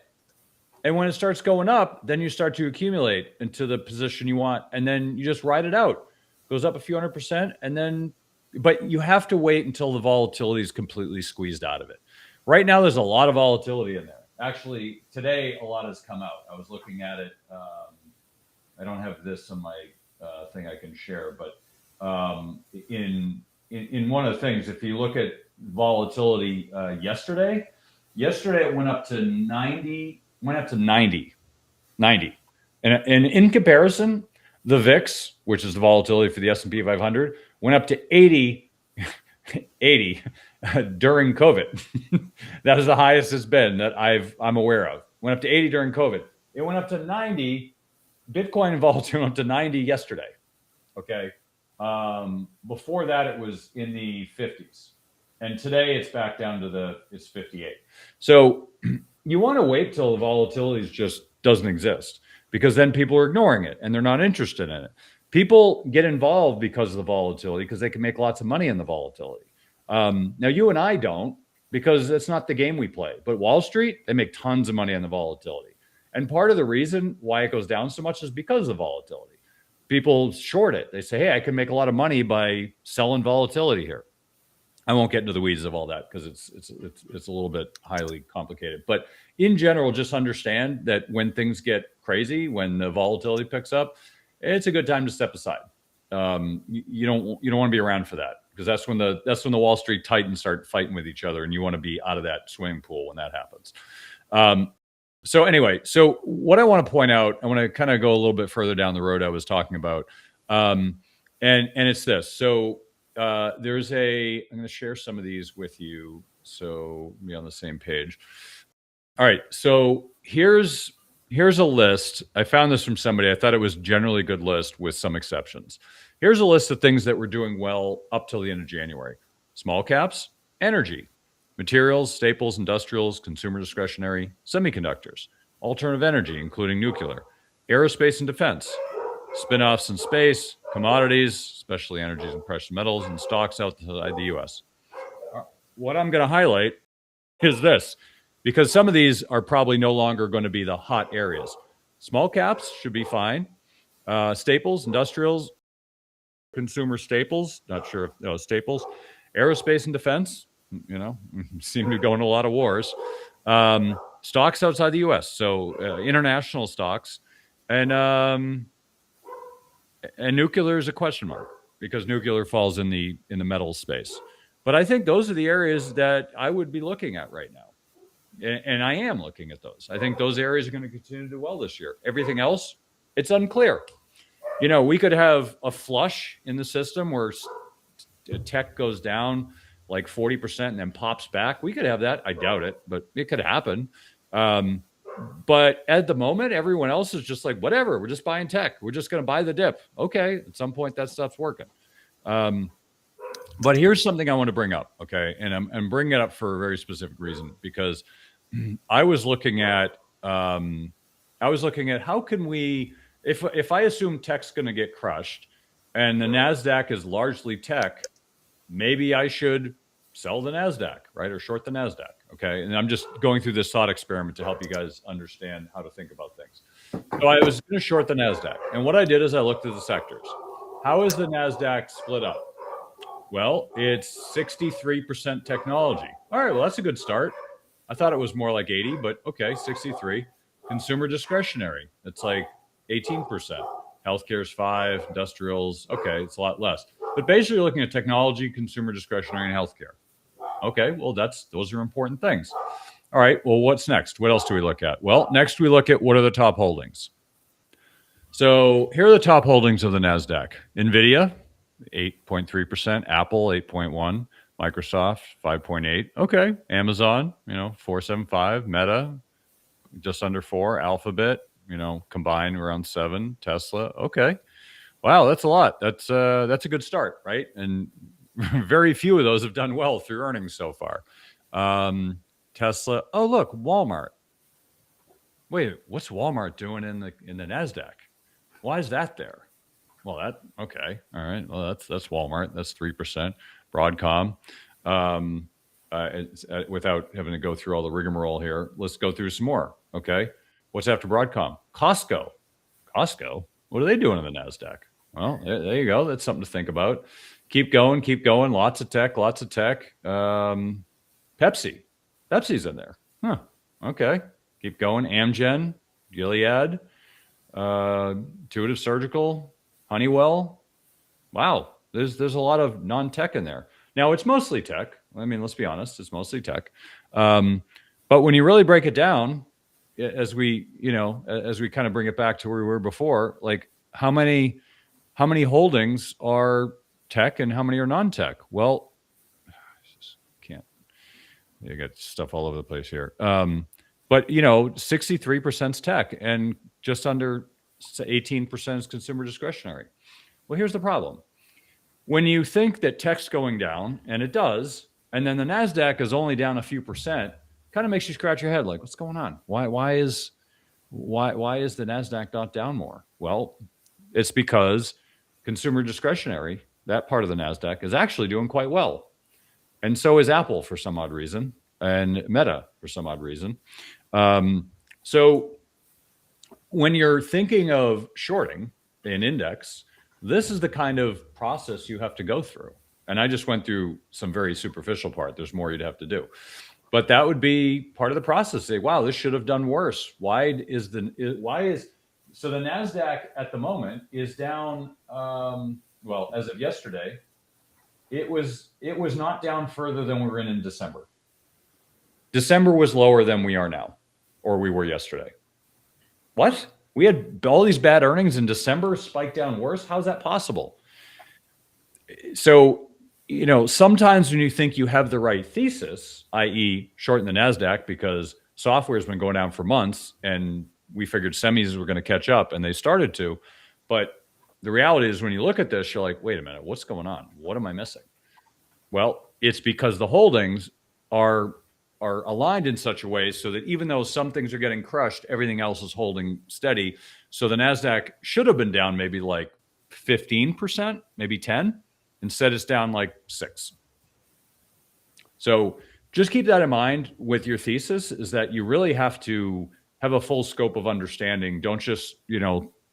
And when it starts going up, then you start to accumulate into the position you want. And then you just ride it out. Goes up a few 100%. But you have to wait until the volatility is completely squeezed out of it. Right now, there's a lot of volatility in there. Actually, today, a lot has come out. I was looking at it. I don't have this on my thing I can share, but in one of the things, if you look at volatility yesterday it went up to 90. And in comparison, the VIX, which is the volatility for the S&P 500, went up to 80 during COVID. That is the highest it's been that I'm aware of. Went up to 80 during COVID. It went up to 90. Bitcoin and volatility went up to 90 yesterday. Okay. Before that, it was in the 50s. And today it's back down to it's 58. So you want to wait till the volatility just doesn't exist, because then people are ignoring it and they're not interested in it. People get involved because of the volatility because they can make lots of money in the volatility. Now, you and I don't, because it's not the game we play. But Wall Street, they make tons of money on the volatility. And part of the reason why it goes down so much is because of the volatility. People short it. They say, hey, I can make a lot of money by selling volatility here. I won't get into the weeds of all that because it's a little bit highly complicated. But in general, just understand that when things get crazy, when the volatility picks up, it's a good time to step aside. You don't want to be around for that, because that's when the Wall Street titans start fighting with each other, and you want to be out of that swimming pool when that happens. So anyway, so what I want to point out, I want to kind of go a little bit further down the road I was talking about, and it's this. So I'm going to share some of these with you so we'll be on the same page. All right, so here's a list. I found this from somebody. I thought it was generally a good list with some exceptions. Here's a list of things that were doing well up till the end of January. Small caps, energy, materials, staples, industrials, consumer discretionary, semiconductors, alternative energy, including nuclear, aerospace and defense, spin-offs in space, commodities, especially energies and precious metals, and stocks outside the U.S. What I'm going to highlight is this, because some of these are probably no longer going to be the hot areas. Small caps should be fine. Staples, industrials, consumer staples, not sure if staples, aerospace and defense, seem to go in a lot of wars. Stocks outside the U.S., so international stocks, and nuclear is a question mark because nuclear falls in the metals space. But I think those are the areas that I would be looking at right now, and I am looking at those. I think those areas are going to continue to do well this year. Everything else, it's unclear. We could have a flush in the system where tech goes down like 40% and then pops back. We could have that. I doubt it, but it could happen. But at the moment, everyone else is just like, whatever, we're just buying tech. We're just going to buy the dip. Okay, at some point that stuff's working. But here's something I want to bring up, okay? And I'm bringing it up for a very specific reason, because I was looking at how can we, if I assume tech's going to get crushed and the NASDAQ is largely tech, maybe I should sell the NASDAQ, right? Or short the NASDAQ, okay? And I'm just going through this thought experiment to help you guys understand how to think about things. So I was going to short the NASDAQ. And what I did is I looked at the sectors. How is the NASDAQ split up? Well, it's 63% technology. All right, well, that's a good start. I thought it was more like 80, but okay, 63. Consumer discretionary, it's like 18%. Healthcare is 5%, industrials, okay, it's a lot less. But basically you're looking at technology, consumer discretionary, and healthcare. Okay, well, those are important things. All right, well, what's next? What else do we look at? Well, next we look at what are the top holdings. So here are the top holdings of the NASDAQ. NVIDIA, 8.3%, Apple, 8.1%, Microsoft, 5.8%. Okay, Amazon, 4.75%, Meta, just under 4%, Alphabet, combined around 7%, Tesla. Okay. Wow, that's a lot. That's a good start, right? And very few of those have done well through earnings so far. Tesla. Oh, look, Walmart. Wait, what's Walmart doing in the NASDAQ? Why is that there? Well, okay. All right. Well, that's Walmart. That's 3%. Broadcom. Without having to go through all the rigmarole here, let's go through some more. Okay. What's after Broadcom? Costco. Costco? What are they doing in the NASDAQ? Well, there you go. That's something to think about. Keep going. Lots of tech. Pepsi. Pepsi's in there. Huh. Okay. Keep going. Amgen, Gilead, Intuitive Surgical, Honeywell. Wow. There's a lot of non-tech in there. Now, it's mostly tech. I mean, let's be honest. It's mostly tech. But when you really break it down, as we kind of bring it back to where we were before, like how many holdings are tech and how many are non-tech? Well, I just can't. You got stuff all over the place here. But 63% is tech and just under 18% is consumer discretionary. Well, here's the problem. When you think that tech's going down, and it does, and then the NASDAQ is only down a few percent, kind of makes you scratch your head like, what's going on? Why is the NASDAQ not down more? Well, it's because consumer discretionary, that part of the NASDAQ, is actually doing quite well. And so is Apple for some odd reason, and Meta for some odd reason. So when you're thinking of shorting an index, this is the kind of process you have to go through. And I just went through some very superficial part. There's more you'd have to do. But that would be part of the process. Say, wow, this should have done worse. So the Nasdaq at the moment is down. Well, as of yesterday, it was not down further than we were in December. December was lower than we are now, or we were yesterday. What? We had all these bad earnings in December, spiked down worse. How's that possible? So, sometimes when you think you have the right thesis, i.e., shorten the Nasdaq because software has been going down for months, and we figured semis were going to catch up, and they started to. But the reality is, when you look at this, you're like, wait a minute, what's going on? What am I missing? Well, it's because the holdings are aligned in such a way so that even though some things are getting crushed, everything else is holding steady. So the Nasdaq should have been down maybe like 15%, maybe 10. Instead, it's down like 6. So just keep that in mind with your thesis, is that you really have to have a full scope of understanding. Don't just,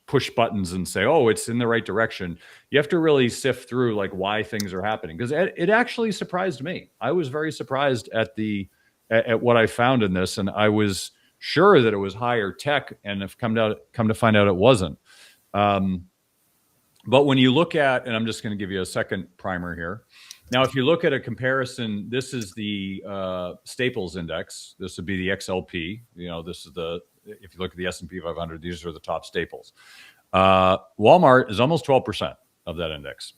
push buttons and say, oh, it's in the right direction. You have to really sift through like why things are happening, because it actually surprised me. I was very surprised at what I found in this, and I was sure that it was higher tech, and have come to find out it wasn't. But when you look at, and I'm just going to give you a second primer here. Now, if you look at a comparison, this is the Staples index. This would be the XLP. This is if you look at the S&P 500, these are the top staples. Walmart is almost 12% of that index.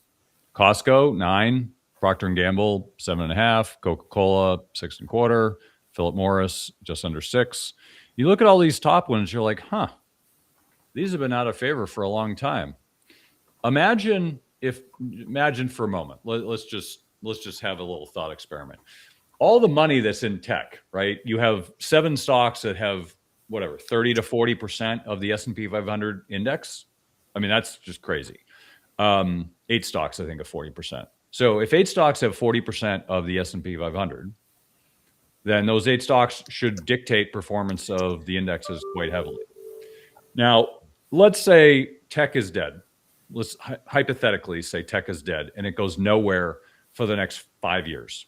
Costco, 9%. Procter & Gamble, 7.5%. Coca-Cola, 6.25%. Philip Morris, just under 6%. You look at all these top ones, you're like, these have been out of favor for a long time. Imagine for a moment, let's just have a little thought experiment. All the money that's in tech, right? You have 7 stocks that have 30 to 40% of the S&P 500 index. I mean, that's just crazy. 8 stocks, I think, of 40%. So if 8 stocks have 40% of the S&P 500, then those 8 stocks should dictate performance of the indexes quite heavily. Now, let's say tech is dead. Let's hypothetically say tech is dead and it goes nowhere for the next 5 years.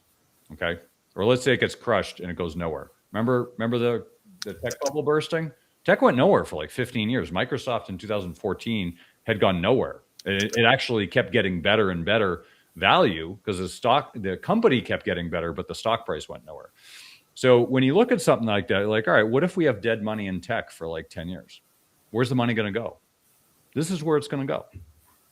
Okay. Or let's say it gets crushed and it goes nowhere. Remember the tech bubble bursting? Tech went nowhere for like 15 years. Microsoft in 2014 had gone nowhere. It actually kept getting better and better value because the company kept getting better, but the stock price went nowhere. So when you look at something like that, you're like, all right, what if we have dead money in tech for like 10 years? Where's the money going to go? This is where it's going to go.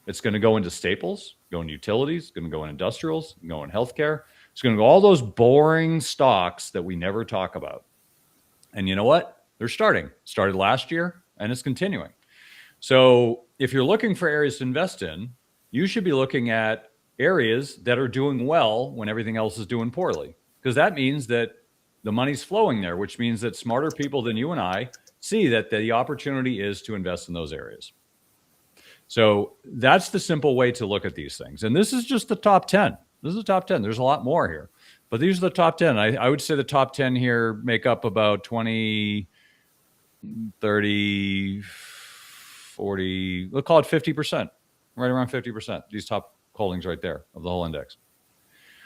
It's going to go into staples, go into utilities, going to go in industrials, go in healthcare. It's going to go all those boring stocks that we never talk about. And you know what? They're started last year, and it's continuing. So if you're looking for areas to invest in, you should be looking at areas that are doing well when everything else is doing poorly, because that means that the money's flowing there, which means that smarter people than you and I see that the opportunity is to invest in those areas. So that's the simple way to look at these things. And this is just the top 10. This is the top 10. There's a lot more here, but these are the top 10. I would say the top 10 here make up about 20, 30, 40, we'll call it 50%, right around 50%. These top holdings right there of the whole index.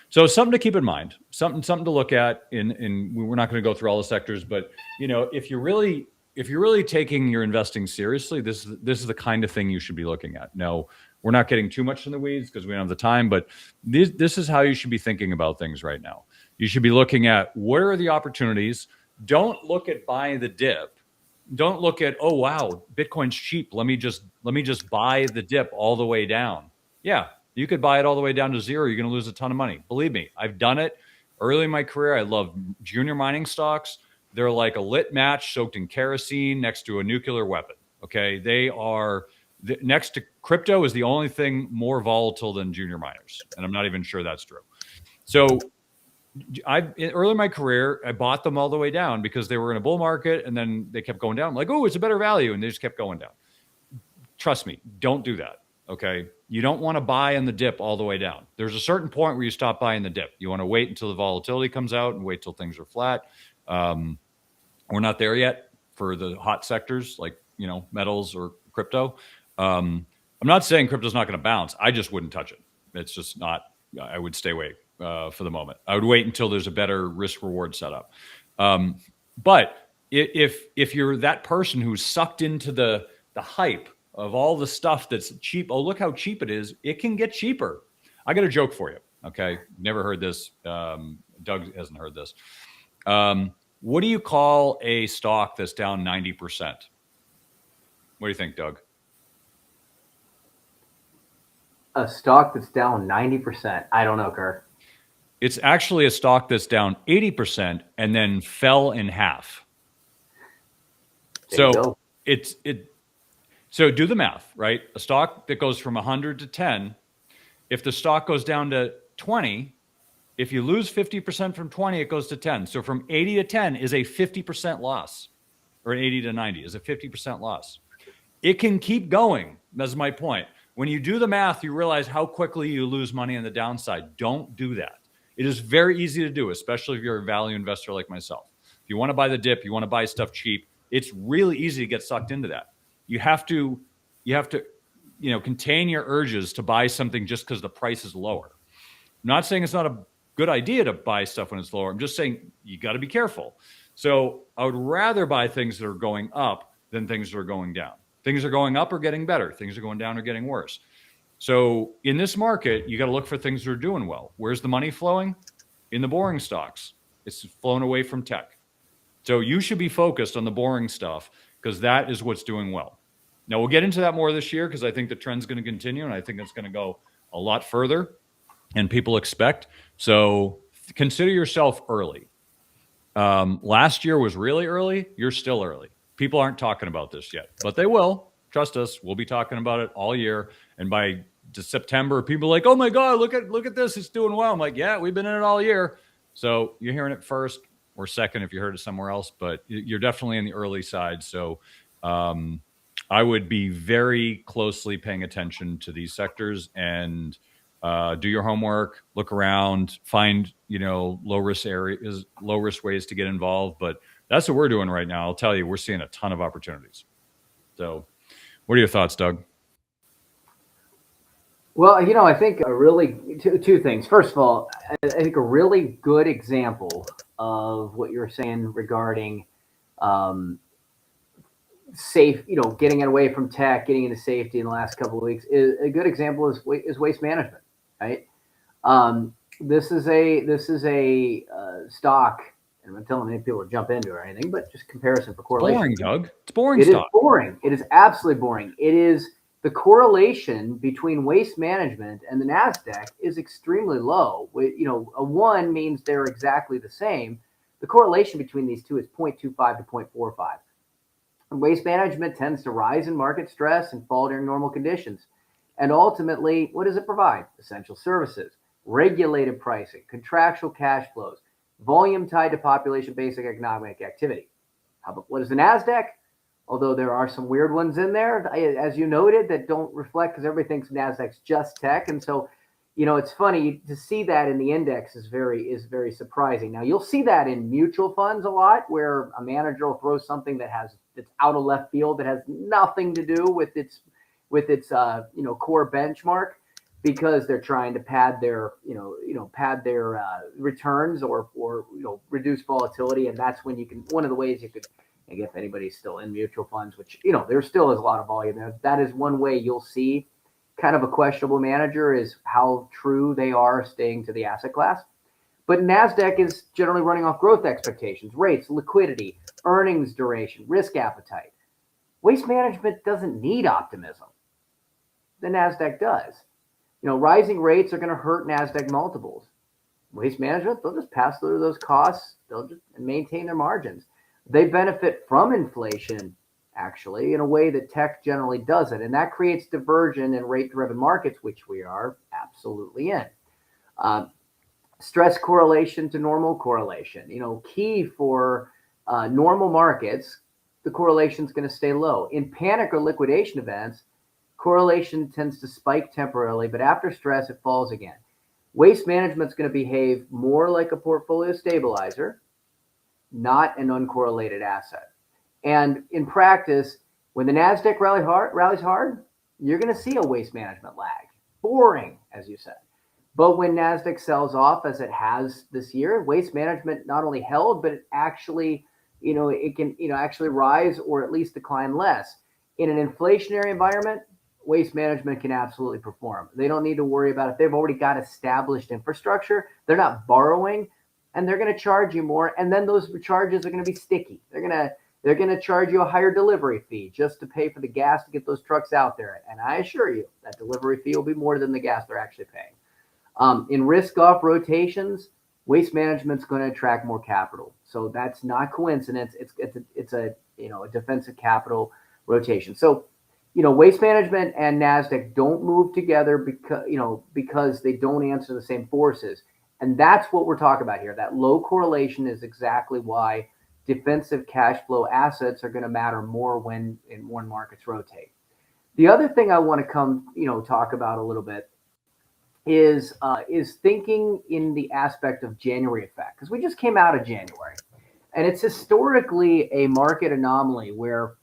So something to keep in mind, something to look at. We're not going to go through all the sectors, but if you're really taking your investing seriously, this is the kind of thing you should be looking at. No, we're not getting too much in the weeds because we don't have the time, but this is how you should be thinking about things right now. You should be looking at what are the opportunities. Don't look at buying the dip. Don't look at, oh wow, Bitcoin's cheap. Let me just buy the dip all the way down. Yeah, you could buy it all the way down to zero. You're going to lose a ton of money. Believe me, I've done it early in my career. I love junior mining stocks. They're like a lit match soaked in kerosene next to a nuclear weapon. Okay, they are next to crypto is the only thing more volatile than junior miners, and I'm not even sure that's true. So early in my career, I bought them all the way down because they were in a bull market, and then they kept going down. I'm like, oh, it's a better value, and they just kept going down. Trust me, don't do that. Okay, you don't want to buy in the dip all the way down. There's a certain point where you stop buying the dip. You want to wait until the volatility comes out and wait till things are flat. We're not there yet for the hot sectors like metals or crypto. I'm not saying crypto's not going to bounce. I just wouldn't touch it. It's just not I would stay away for the moment. I would wait until there's a better risk reward setup. But if you're that person who's sucked into the hype of all the stuff that's cheap, oh, look how cheap it is. It can get cheaper. I got a joke for you. Okay. Never heard this. Doug hasn't heard this. What do you call a stock that's down 90%? What do you think, Doug? A stock that's down 90%. I don't know, Kirk. It's actually a stock that's down 80% and then fell in half. So so do the math, right? A stock that goes from 100 to 10, if the stock goes down to 20, if you lose 50% from 20, it goes to 10. So from 80 to 10 is a 50% loss, or 80 to 90 is a 50% loss. It can keep going. That's my point. When you do the math, you realize how quickly you lose money on the downside. Don't do that. It is very easy to do, especially if you're a value investor like myself. If you want to buy the dip, you want to buy stuff cheap, it's really easy to get sucked into that. You have to, contain your urges to buy something just because the price is lower. I'm not saying it's not a good idea to buy stuff when it's lower. I'm just saying you got to be careful. So I would rather buy things that are going up than things that are going down. Things are going up or getting better. Things are going down or getting worse. So in this market, you got to look for things that are doing well. Where's the money flowing? In the boring stocks. It's flown away from tech. So you should be focused on the boring stuff because that is what's doing well. Now, we'll get into that more this year because I think the trend's going to continue and I think it's going to go a lot further and people expect. So consider yourself early. Last year was really early. You're still early. People aren't talking about this yet, but they will. Trust us. We'll be talking about it all year. And by September, people are like, oh my God, look at this. It's doing well. I'm like, yeah, we've been in it all year. So you're hearing it first or second if you heard it somewhere else, but you're definitely in the early side. So I would be very closely paying attention to these sectors and do your homework, look around, find, low risk areas, low risk ways to get involved. But that's what we're doing right now. I'll tell you, we're seeing a ton of opportunities. So what are your thoughts, Doug? Well, I think two things. First of all, I think a really good example of what you're saying regarding safe, getting away from tech, getting into safety in the last couple of weeks is a good example is waste management, right? This is a stock, and I'm not telling any people to jump into it or anything, but just comparison for correlation. Boring, Doug. It's boring It stuff. is boring. It is absolutely boring. It is the correlation between waste management and the NASDAQ is extremely low. A 1 means they're exactly the same. The correlation between these two is 0.25 to 0.45. And waste management tends to rise in market stress and fall during normal conditions. And ultimately, what does it provide? Essential services, regulated pricing, contractual cash flows, volume tied to population-based economic activity. What is the NASDAQ? Although there are some weird ones in there, as you noted, that don't reflect because everybody thinks NASDAQ's just tech. And so, it's funny to see that in the index is very surprising. Now, you'll see that in mutual funds a lot where a manager will throw something that's out of left field that has nothing to do with its core benchmark because they're trying to pad their returns or reduce volatility. And that's when one of the ways you could, if anybody's still in mutual funds, which, there still is a lot of volume there. That is one way you'll see kind of a questionable manager is how true they are staying to the asset class. But NASDAQ is generally running off growth expectations, rates, liquidity, earnings duration, risk appetite. Waste management doesn't need optimism. The NASDAQ does. Rising rates are going to hurt NASDAQ multiples. Waste management, they'll just pass through those costs. They'll just maintain their margins. They benefit from inflation, actually, in a way that tech generally doesn't. And that creates diversion in rate-driven markets, which we are absolutely in. Stress correlation to normal correlation. Key for normal markets, the correlation is going to stay low. In panic or liquidation events, correlation tends to spike temporarily, but after stress, it falls again. Waste management is going to behave more like a portfolio stabilizer, not an uncorrelated asset. And in practice, when the NASDAQ rallies hard, you're going to see a waste management lag. Boring, as you said. But when NASDAQ sells off, as it has this year, waste management not only held, but it actually, it can, actually rise or at least decline less. In an inflationary environment, waste management can absolutely perform. They don't need to worry about it. They've already got established infrastructure. They're not borrowing, and they're going to charge you more. And then those charges are going to be sticky. They're going to charge you a higher delivery fee just to pay for the gas to get those trucks out there. And I assure you that delivery fee will be more than the gas they're actually paying. In risk-off rotations, waste management's going to attract more capital. So that's not coincidence. It's a defensive capital rotation. So, waste management and NASDAQ don't move together because they don't answer the same forces. And that's what we're talking about here. That low correlation is exactly why defensive cash flow assets are going to matter more when markets rotate. The other thing I want to talk about a little bit is thinking in the aspect of January effect, because we just came out of January, and it's historically a market anomaly where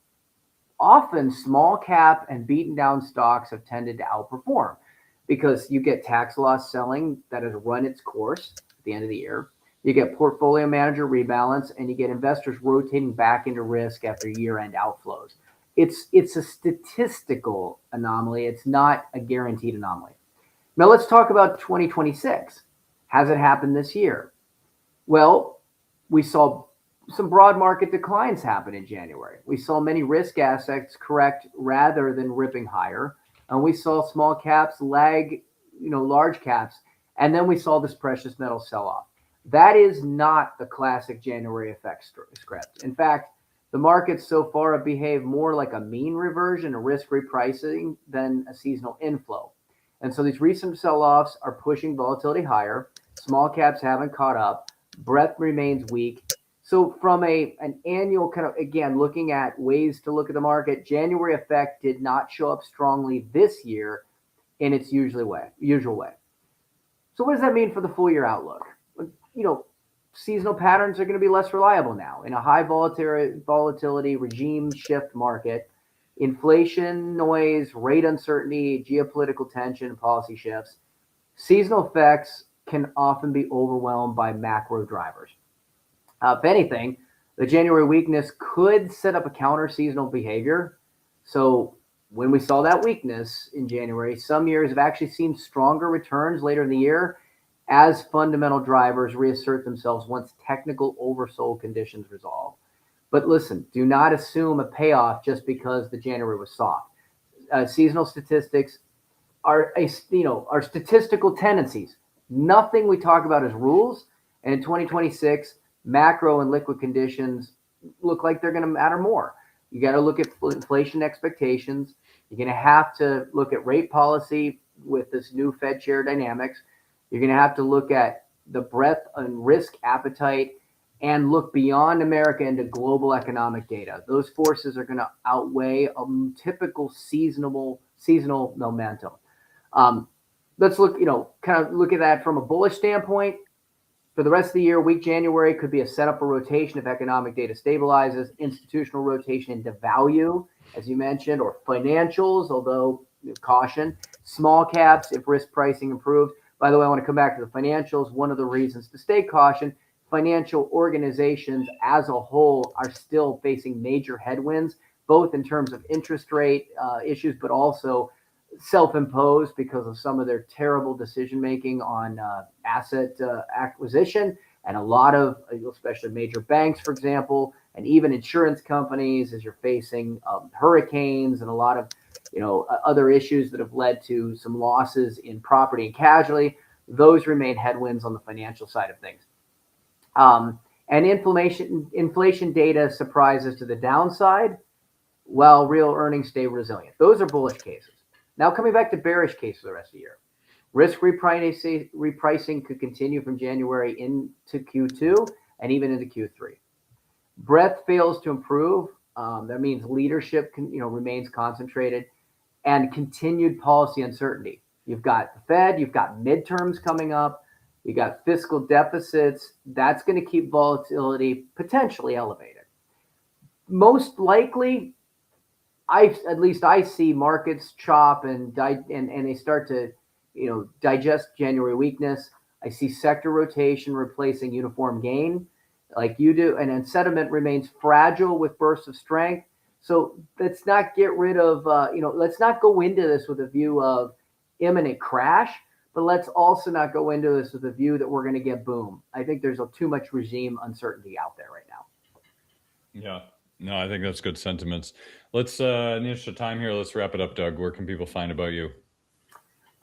often small cap and beaten down stocks have tended to outperform because you get tax loss selling that has run its course at the end of the year. You get portfolio manager rebalance, and you get investors rotating back into risk after year-end outflows. It's a statistical anomaly. It's not a guaranteed anomaly. Now let's talk about 2026. Has it happened this year? Well, we saw some broad market declines happen in January. We saw many risk assets correct rather than ripping higher. And we saw small caps lag, large caps. And then we saw this precious metal sell-off. That is not the classic January effect script. In fact, the markets so far have behaved more like a mean reversion, a risk repricing, than a seasonal inflow. And so these recent sell-offs are pushing volatility higher. Small caps haven't caught up. Breadth remains weak. So from an annual kind of, again, looking at ways to look at the market, January effect did not show up strongly this year in its usual way. So what does that mean for the full year outlook? Seasonal patterns are going to be less reliable now. In a high volatility regime shift market, inflation noise, rate uncertainty, geopolitical tension, and policy shifts, seasonal effects can often be overwhelmed by macro drivers. If anything, the January weakness could set up a counter seasonal behavior. So when we saw that weakness in January, some years have actually seen stronger returns later in the year as fundamental drivers reassert themselves once technical oversold conditions resolve. But listen, do not assume a payoff just because the January was soft. Seasonal statistics are statistical tendencies. Nothing we talk about is rules. And in 2026, macro and liquid conditions look like they're going to matter more. You got to look at inflation expectations. You're going to have to look at rate policy with this new Fed chair dynamics. You're going to have to look at the breadth and risk appetite and look beyond America into global economic data. Those forces are going to outweigh a typical seasonal momentum. Let's look at that from a bullish standpoint. For the rest of the year, weak January could be a setup for rotation if economic data stabilizes, institutional rotation into value, as you mentioned, or financials, although caution, small caps if risk pricing improved. By the way, I want to come back to the financials. One of the reasons to stay caution, financial organizations as a whole are still facing major headwinds, both in terms of interest rate issues, but also self-imposed because of some of their terrible decision-making on asset acquisition. And a lot of, especially major banks, for example, and even insurance companies, as you're facing hurricanes and a lot of other issues that have led to some losses in property and casualty, those remain headwinds on the financial side of things. And inflation data surprises to the downside, while real earnings stay resilient. Those are bullish cases. Now coming back to bearish cases for the rest of the year. Risk repricing could continue from January into Q2 and even into Q3. Breadth fails to improve. That means leadership remains concentrated, and continued policy uncertainty. You've got the Fed, you've got midterms coming up, you got fiscal deficits. That's going to keep volatility potentially elevated. Most likely, I see markets chop and they start to digest January weakness. I see sector rotation replacing uniform gain like you do, and then sentiment remains fragile with bursts of strength. So let's not get rid of, let's not go into this with a view of imminent crash, but let's also not go into this with a view that we're going to get boom. I think there's too much regime uncertainty out there right now. Yeah. No, I think that's good sentiments. Let's, in the interest of time here, let's wrap it up, Doug. Where can people find about you?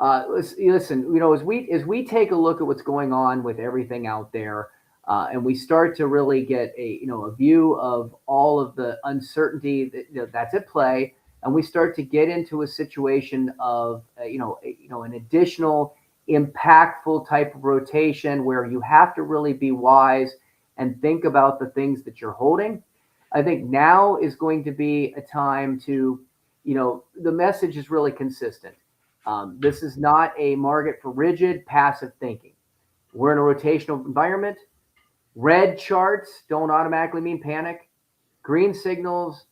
Listen, as we take a look at what's going on with everything out there, and we start to really get a view of all of the uncertainty that's at play, and we start to get into a situation of an additional impactful type of rotation where you have to really be wise and think about the things that you're holding. I think now is going to be a time to, the message is really consistent. This is not a market for rigid, passive thinking. We're in a rotational environment. Red charts don't automatically mean panic. Green signals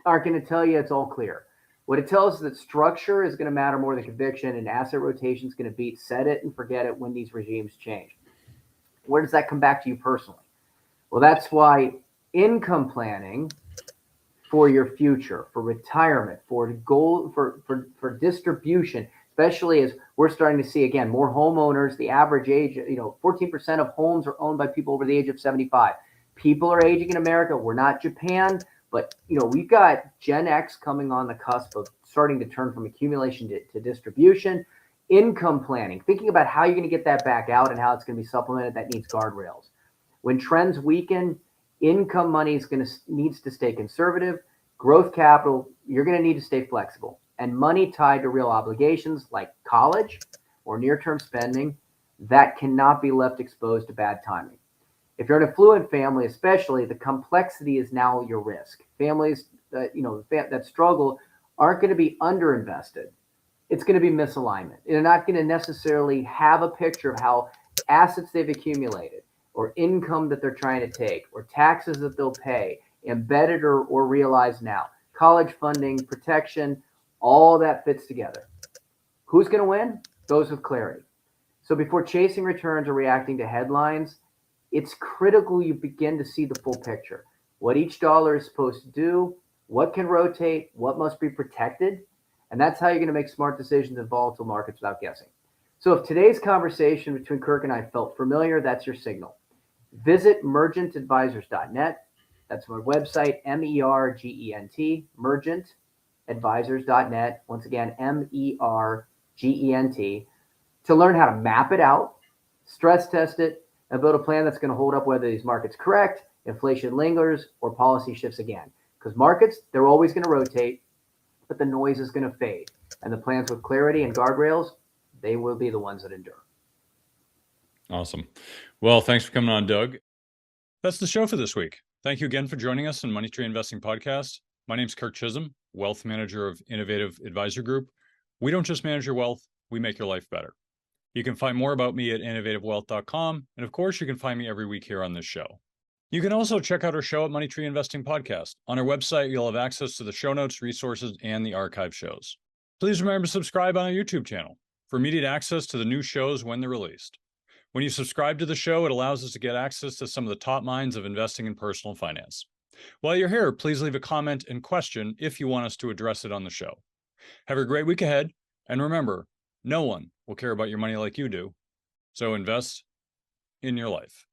aren't going to tell you it's all clear. What it tells us is that structure is going to matter more than conviction, and asset rotation is going to beat set it and forget it when these regimes change. Where does that come back to you personally? Well, that's why income planning for your future, for retirement, for goal, for distribution, especially as we're starting to see again more homeowners. The average age, 14% of homes are owned by people over the age of 75. People are aging in America. We're not Japan, but we've got Gen X coming on the cusp of starting to turn from accumulation to distribution. Income planning, thinking about how you're going to get that back out and how it's going to be supplemented. That needs guardrails. When trends weaken, income money needs to stay conservative. Growth capital, you're going to need to stay flexible. And money tied to real obligations like college or near-term spending, that cannot be left exposed to bad timing. If you're an affluent family, especially, the complexity is now your risk. Families that struggle aren't going to be underinvested. It's going to be misalignment. They're not going to necessarily have a picture of how assets they've accumulated or income that they're trying to take or taxes that they'll pay, embedded or realized now, college funding, protection, all that fits together. Who's going to win? Those with clarity. So before chasing returns or reacting to headlines, it's critical you begin to see the full picture. What each dollar is supposed to do, what can rotate, what must be protected, and that's how you're going to make smart decisions in volatile markets without guessing. So if today's conversation between Kirk and I felt familiar, that's your signal. Visit mergentadvisors.net. That's my website, MERGENT, mergentadvisors.net. Once again, MERGENT, to learn how to map it out, stress test it, and build a plan that's going to hold up whether these markets correct, inflation lingers, or policy shifts again. Because markets, they're always going to rotate, but the noise is going to fade. And the plans with clarity and guardrails, they will be the ones that endure. Awesome. Well, thanks for coming on, Doug. That's the show for this week. Thank you again for joining us on Money Tree Investing Podcast. My name's Kirk Chisholm, Wealth Manager of Innovative Advisor Group. We don't just manage your wealth, we make your life better. You can find more about me at innovativewealth.com. And of course, you can find me every week here on this show. You can also check out our show at Money Tree Investing Podcast. On our website, you'll have access to the show notes, resources, and the archive shows. Please remember to subscribe on our YouTube channel for immediate access to the new shows when they're released. When you subscribe to the show, it allows us to get access to some of the top minds of investing in personal finance. While you're here, please leave a comment and question if you want us to address it on the show. Have a great week ahead, and remember, no one will care about your money like you do, so invest in your life.